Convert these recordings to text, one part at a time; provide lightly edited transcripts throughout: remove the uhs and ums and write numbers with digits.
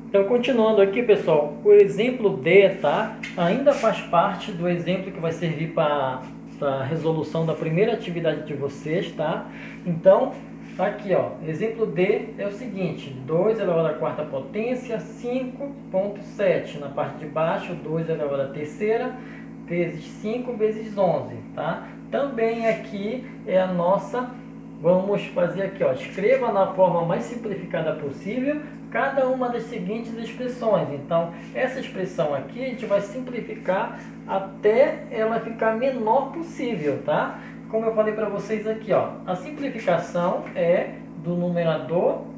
Então, continuando aqui, pessoal, o exemplo D, tá? Ainda faz parte do exemplo que vai servir para a resolução da primeira atividade de vocês, tá? Então, tá aqui, ó, exemplo D é o seguinte: 2 elevado à quarta potência, 5,7. Na parte de baixo, 2 elevado à terceira, vezes 5 vezes 11, tá? Também aqui é a nossa... Vamos fazer aqui, ó, escreva na forma mais simplificada possível cada uma das seguintes expressões. Então, essa expressão aqui a gente vai simplificar até ela ficar menor possível, tá? Como eu falei para vocês aqui, ó, a simplificação é do numerador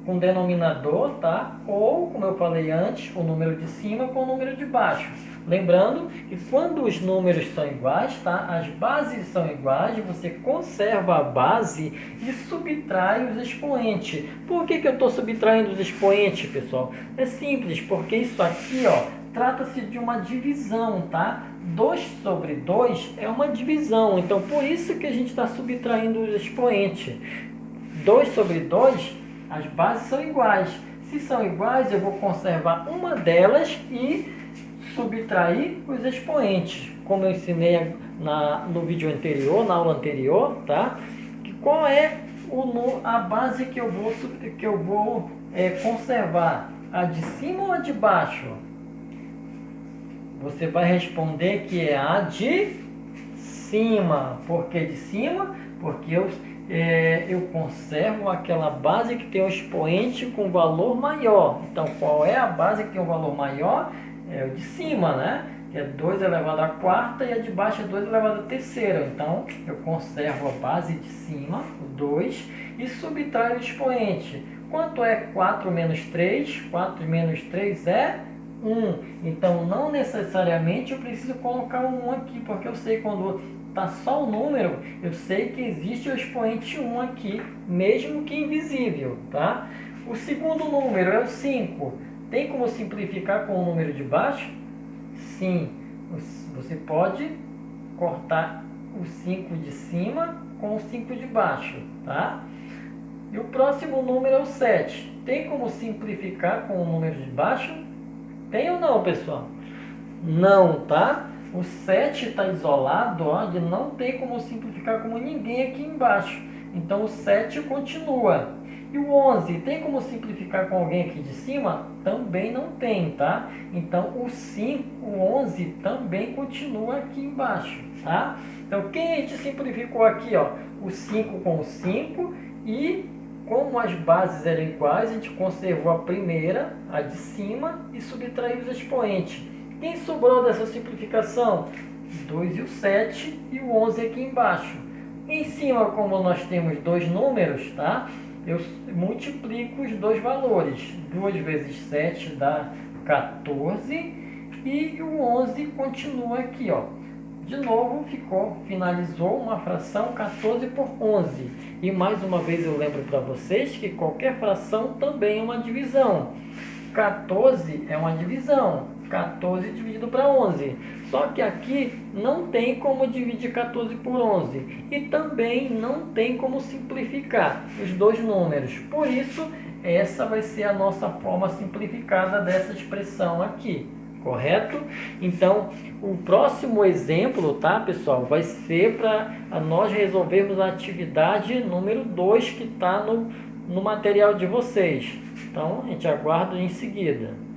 com denominador, tá? Ou, como eu falei antes, o número de cima com o número de baixo. Lembrando que quando os números são iguais, tá? As bases são iguais, você conserva a base e subtrai os expoentes. Por que eu estou subtraindo os expoentes, pessoal? É simples, porque isso aqui, ó, trata-se de uma divisão, tá? 2 sobre 2 é uma divisão, então por isso que a gente está subtraindo os expoentes. 2 sobre 2, as bases são iguais. Se são iguais, eu vou conservar uma delas e subtrair os expoentes, como eu ensinei no vídeo anterior, na aula anterior, tá? Qual é a base que eu vou conservar? A de cima ou a de baixo? Você vai responder que é a de cima. Por que de cima? Porque eu conservo aquela base que tem um expoente com valor maior. Então, qual é a base que tem um valor maior? É o de cima, né? Que é 2 elevado à quarta, e a de baixo é 2 elevado à terceira. Então, eu conservo a base de cima, o 2, e subtraio o expoente. Quanto é 4 menos 3? 4 menos 3 é 1. Então, não necessariamente eu preciso colocar um 1 aqui, porque eu sei quando está só o número, eu sei que existe o expoente 1 aqui, mesmo que invisível, tá? O segundo número é o 5. Tem como simplificar com o número de baixo? Sim, você pode cortar o 5 de cima com o 5 de baixo, tá? E o próximo número é o 7. Tem como simplificar com o número de baixo? Tem ou não, pessoal? Não, tá? O 7 está isolado, ó, e não tem como simplificar como ninguém aqui embaixo. Então o 7 continua. E o 11, tem como simplificar com alguém aqui de cima? Também não tem, tá? Então o 5, o 11 também continua aqui embaixo, tá? Então quem a gente simplificou aqui, ó? O 5 com o 5, e como as bases eram iguais, a gente conservou a primeira, a de cima, e subtraiu os expoentes. Quem sobrou dessa simplificação? 2 e o 7 e o 11 aqui embaixo. Em cima, como nós temos dois números, tá? Eu multiplico os dois valores. 2 vezes 7 dá 14 e o 11 continua aqui, ó. De novo, finalizou uma fração 14 por 11. E mais uma vez eu lembro para vocês que qualquer fração também é uma divisão. 14 é uma divisão. 14 dividido para 11. Só que aqui não tem como dividir 14 por 11. E também não tem como simplificar os dois números. Por isso, essa vai ser a nossa forma simplificada dessa expressão aqui. Correto? Então, o próximo exemplo, tá, pessoal, vai ser para nós resolvermos a atividade número 2 que está no material de vocês. Então, a gente aguarda em seguida.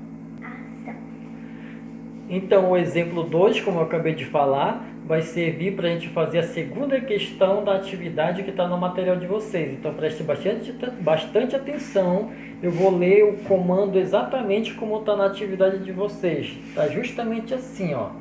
Então, o exemplo 2, como eu acabei de falar, vai servir para a gente fazer a segunda questão da atividade que está no material de vocês. Então, preste bastante atenção. Eu vou ler o comando exatamente como está na atividade de vocês. Está justamente assim, ó.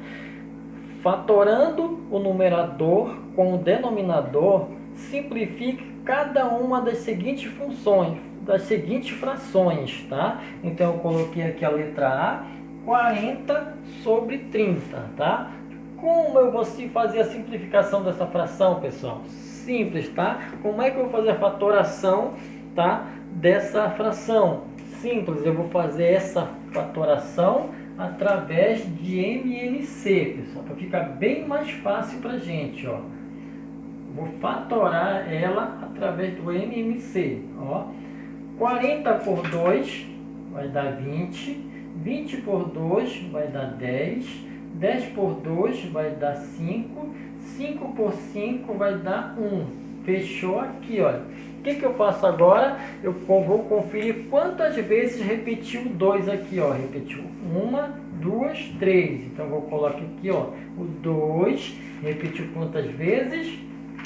Fatorando o numerador com o denominador, simplifique cada uma das seguintes funções, das seguintes frações, tá? Então, eu coloquei aqui a letra A, 40 sobre 30, tá? Como eu vou fazer a simplificação dessa fração, pessoal? Simples, tá? Como é que eu vou fazer a fatoração, tá, dessa fração? Simples, eu vou fazer essa fatoração através de MMC, pessoal, para ficar bem mais fácil para a gente, ó. Vou fatorar ela através do MMC, ó. 40 por 2 vai dar 20. 20 por 2 vai dar 10. 10 por 2 vai dar 5. 5 por 5 vai dar 1. Fechou aqui, olha. O que eu faço agora? Eu vou conferir quantas vezes repetiu o 2 aqui, ó. Repetiu 1, 2, 3. Então, vou colocar aqui, ó. O 2 repetiu quantas vezes?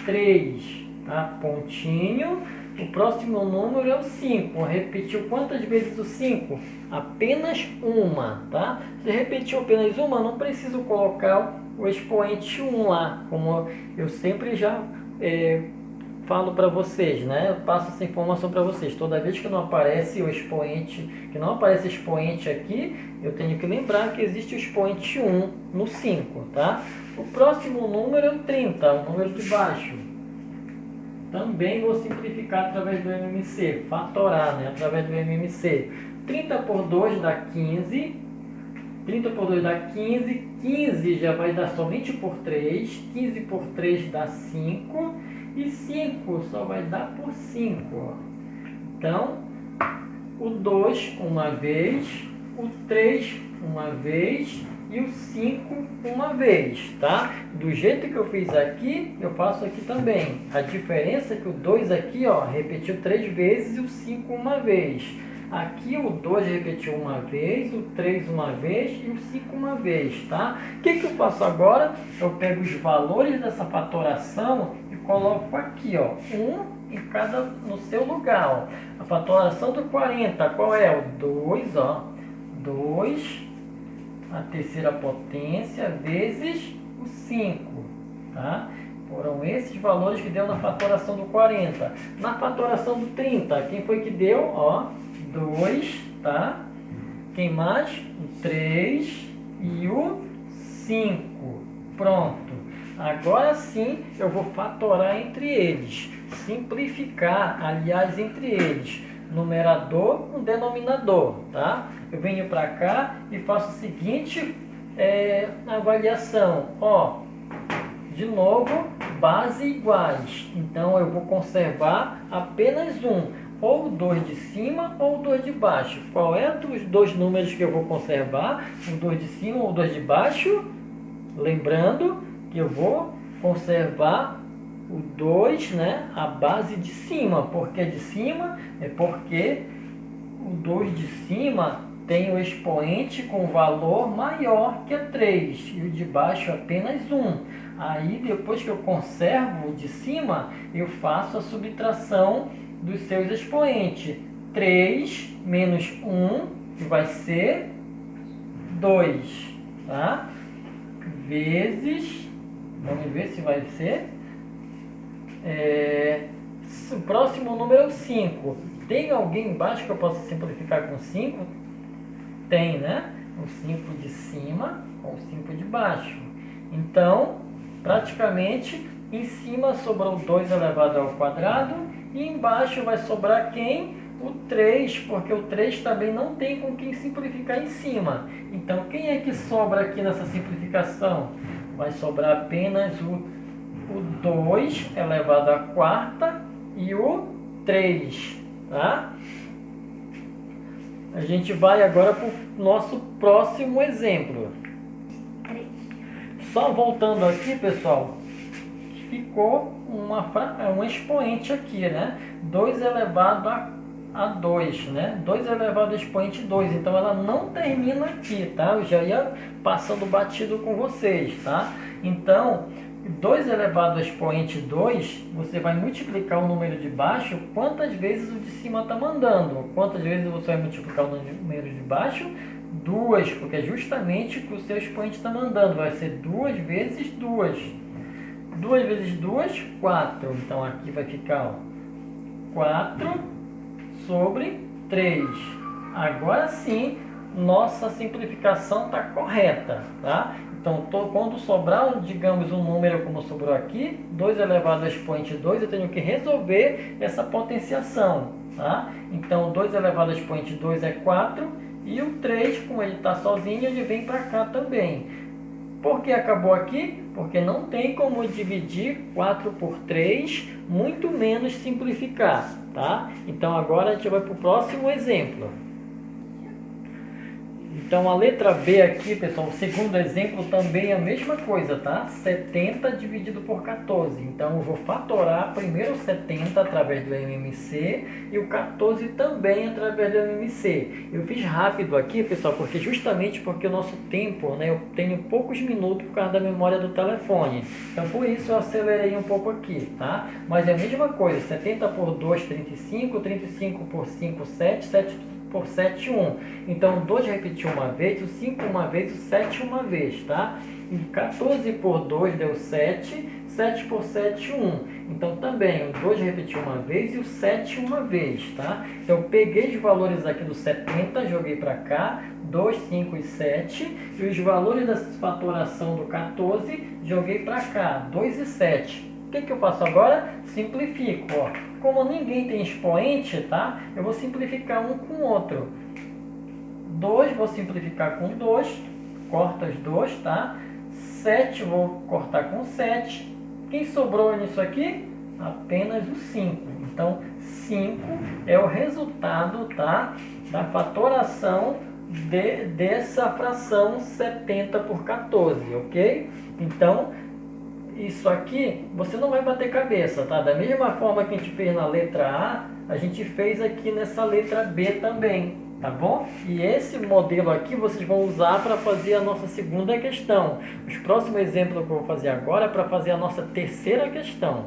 3. Tá? Pontinho. O próximo número é o 5. Repetiu quantas vezes o 5? Apenas uma, tá? Se repetiu apenas uma, não preciso colocar o expoente 1 lá, como eu sempre já falo para vocês, né? Eu passo essa informação para vocês. Toda vez que não aparece o expoente, expoente aqui, eu tenho que lembrar que existe o expoente 1 no 5, tá? O próximo número é o 30, o número de baixo. Também vou simplificar através do MMC, fatorar, né? Através do MMC. 30 por 2 dá 15. 30 por 2 dá 15. 15 já vai dar somente por 3. 15 por 3 dá 5. E 5 só vai dar por 5. Então, o 2 uma vez, o 3 uma vez e o 5 uma vez, tá? Do jeito que eu fiz aqui, eu faço aqui também. A diferença é que o 2 aqui, ó, repetiu 3 vezes e o 5 uma vez. Aqui o 2 repetiu uma vez, o 3 uma vez e o 5 uma vez, tá? O que eu faço agora? Eu pego os valores dessa fatoração e coloco aqui, ó, no seu lugar, ó. A fatoração do 40, qual é? O 2, ó, 2, a terceira potência, vezes o 5, tá? Foram esses valores que deu na fatoração do 40. Na fatoração do 30, quem foi que deu? Ó, 2, tá? Quem mais? O 3 e o 5. Pronto. Agora sim eu vou fatorar entre eles. Simplificar, aliás, entre eles. Numerador com denominador, tá? Eu venho para cá e faço o seguinte avaliação. Ó, de novo, base iguais. Então eu vou conservar apenas um. Ou 2 de cima ou 2 de baixo. Qual é dos dois números que eu vou conservar? O 2 de cima ou 2 de baixo? Lembrando que eu vou conservar o 2, né? A base de cima. Por que de cima? É porque o 2 de cima tem o expoente com valor maior que 3. E o de baixo apenas 1. Aí depois que eu conservo o de cima, eu faço a subtração dos seus expoentes. 3 menos 1, que vai ser 2, tá? Vezes, vamos ver se vai ser, o próximo número é o 5. Tem alguém embaixo que eu possa simplificar com 5? Tem, né? O 5 de cima com o 5 de baixo. Então, praticamente, em cima sobrou 2 elevado ao quadrado. E embaixo vai sobrar quem? O 3, porque o 3 também não tem com quem simplificar em cima. Então, quem é que sobra aqui nessa simplificação? Vai sobrar apenas o 2 elevado à quarta e o 3, tá? A gente vai agora para o nosso próximo exemplo. Só voltando aqui, pessoal, ficou um expoente aqui, né? 2 elevado a 2, né? 2 elevado ao expoente 2. Então, ela não termina aqui, tá? Eu já ia passando batido com vocês, tá? Então, 2 elevado ao expoente 2, você vai multiplicar o número de baixo quantas vezes o de cima está mandando. Quantas vezes você vai multiplicar o número de baixo? 2, porque é justamente o que o seu expoente está mandando. Vai ser 2 vezes 2. 2 vezes 2, 4. Então, aqui vai ficar, ó, 4 sobre 3. Agora sim, nossa simplificação está correta, tá? Então, quando sobrar, digamos, um número como sobrou aqui, 2 elevado ao expoente 2, eu tenho que resolver essa potenciação, tá? Então, 2 elevado ao expoente 2 é 4, e o 3, como ele está sozinho, ele vem para cá também. Por que acabou aqui? Porque não tem como dividir 4 por 3, muito menos simplificar, tá? Então, agora a gente vai para o próximo exemplo. Então a letra B aqui, pessoal, o segundo exemplo também é a mesma coisa, tá? 70 dividido por 14. Então eu vou fatorar primeiro o 70 através do MMC e o 14 também através do MMC. Eu fiz rápido aqui, pessoal, porque justamente porque o nosso tempo, né, eu tenho poucos minutos por causa da memória do telefone. Então por isso eu acelerei um pouco aqui, tá? Mas é a mesma coisa, 70 por 2, 35, 35 por 5, 7, 7 por 7, 1. Então, 2 repetiu uma vez, o 5 uma vez, o 7 uma vez, tá? E 14 por 2 deu 7, 7 por 7, 1. Então, também, o 2 repetiu uma vez e o 7 uma vez, tá? Então, eu peguei os valores aqui do 70, joguei para cá, 2, 5 e 7. E os valores da fatoração do 14, joguei para cá, 2 e 7. O que eu faço agora? Simplifico, ó. Como ninguém tem expoente, tá? Eu vou simplificar um com o outro. 2 vou simplificar com 2, corta os 2, tá? 7 vou cortar com 7. Quem sobrou nisso aqui? Apenas o 5. Então, 5 é o resultado, tá? Da fatoração dessa fração 70 por 14, ok? Então, isso aqui, você não vai bater cabeça, tá? Da mesma forma que a gente fez na letra A gente fez aqui nessa letra B também, tá bom? E esse modelo aqui vocês vão usar para fazer a nossa segunda questão. Os próximos exemplos que eu vou fazer agora é para fazer a nossa terceira questão.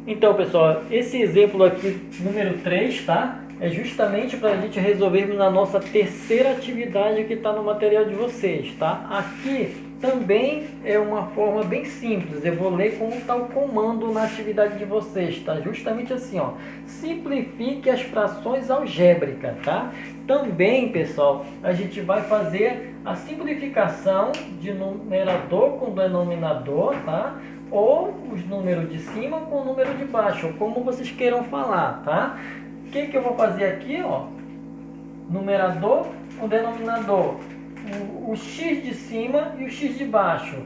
Então, pessoal, esse exemplo aqui, número 3, tá? É justamente para a gente resolvermos na nossa terceira atividade que está no material de vocês, tá? Aqui também é uma forma bem simples. Eu vou ler como está o comando na atividade de vocês, tá? Justamente assim, ó. Simplifique as frações algébricas, tá? Também, pessoal, a gente vai fazer a simplificação de numerador com denominador, tá? Ou os números de cima com o número de baixo, ou como vocês queiram falar, tá? O que eu vou fazer aqui, ó? Numerador com denominador. O x de cima e o x de baixo.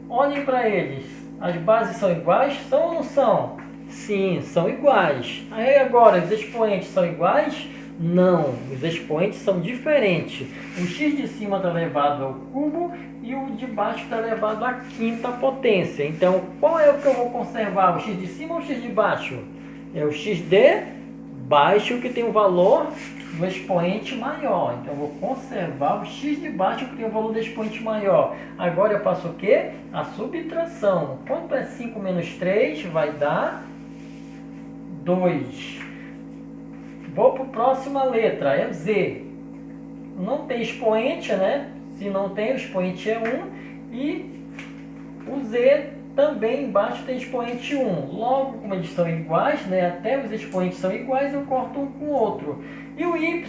Olhem para eles. As bases são iguais? São ou não são? Sim, são iguais. Aí agora, os expoentes são iguais? Não, os expoentes são diferentes. O x de cima está elevado ao cubo e o de baixo está elevado à quinta potência. Então, qual é o que eu vou conservar? O x de cima ou o x de baixo? É o x de baixo que tem o valor do expoente maior. Então, eu vou conservar o x de baixo que tem o valor do expoente maior. Agora eu faço o quê? A subtração. Quanto é 5 menos 3? Vai dar 2. Vou para a próxima letra, é o Z. Não tem expoente, né? Se não tem, o expoente é 1. E o Z também embaixo tem expoente 1. Logo, como eles são iguais, né? Até os expoentes são iguais, eu corto um com o outro. E o Y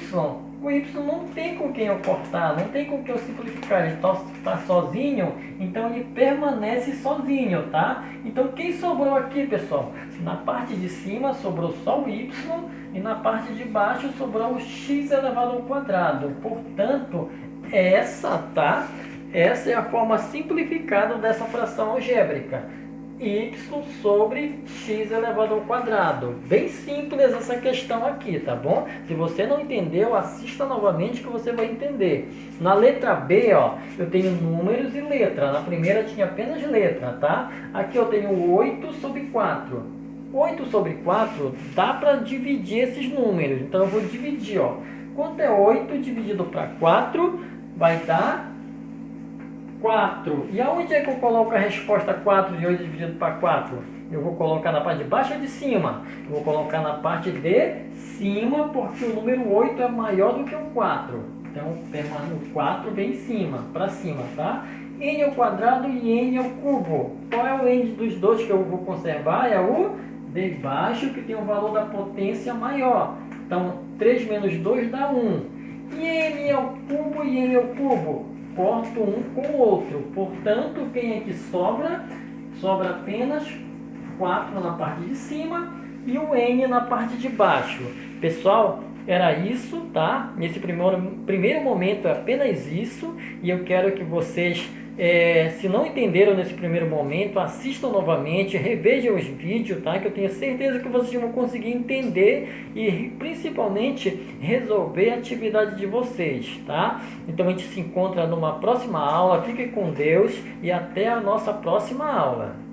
não tem com quem eu cortar, não tem com quem eu simplificar. Ele está sozinho, então ele permanece sozinho, tá? Então, quem sobrou aqui, pessoal? Na parte de cima sobrou só o Y e na parte de baixo sobrou o x elevado ao quadrado. Portanto, essa é a forma simplificada dessa fração algébrica. Y sobre x elevado ao quadrado. Bem simples essa questão aqui, tá bom? Se você não entendeu, assista novamente que você vai entender. Na letra B, ó, eu tenho números e letra. Na primeira tinha apenas letra, tá? Aqui eu tenho 8 sobre 4. 8 sobre 4 dá para dividir esses números. Então eu vou dividir, ó. Quanto é 8 dividido para 4? Vai dar 4. E aonde é que eu coloco a resposta 4 de 8 dividido para 4? Eu vou colocar na parte de baixo ou de cima? Eu vou colocar na parte de cima, porque o número 8 é maior do que o 4. Então, o 4 vem em cima, para cima, tá? N ao quadrado e N ao cubo. Qual é o N dos dois que eu vou conservar? É o de baixo, que tem o valor da potência maior. Então, 3 menos 2 dá 1. E N ao cubo e N ao cubo? Corto um com o outro. Portanto, quem é que sobra? Sobra apenas 4 na parte de cima e o N na parte de baixo. Pessoal, era isso, tá? Nesse primeiro momento é apenas isso. E eu quero que vocês Se não entenderam nesse primeiro momento, assistam novamente, revejam os vídeos, tá? Que eu tenho certeza que vocês vão conseguir entender e principalmente resolver a atividade de vocês, tá? Então a gente se encontra numa próxima aula. Fique com Deus e até a nossa próxima aula.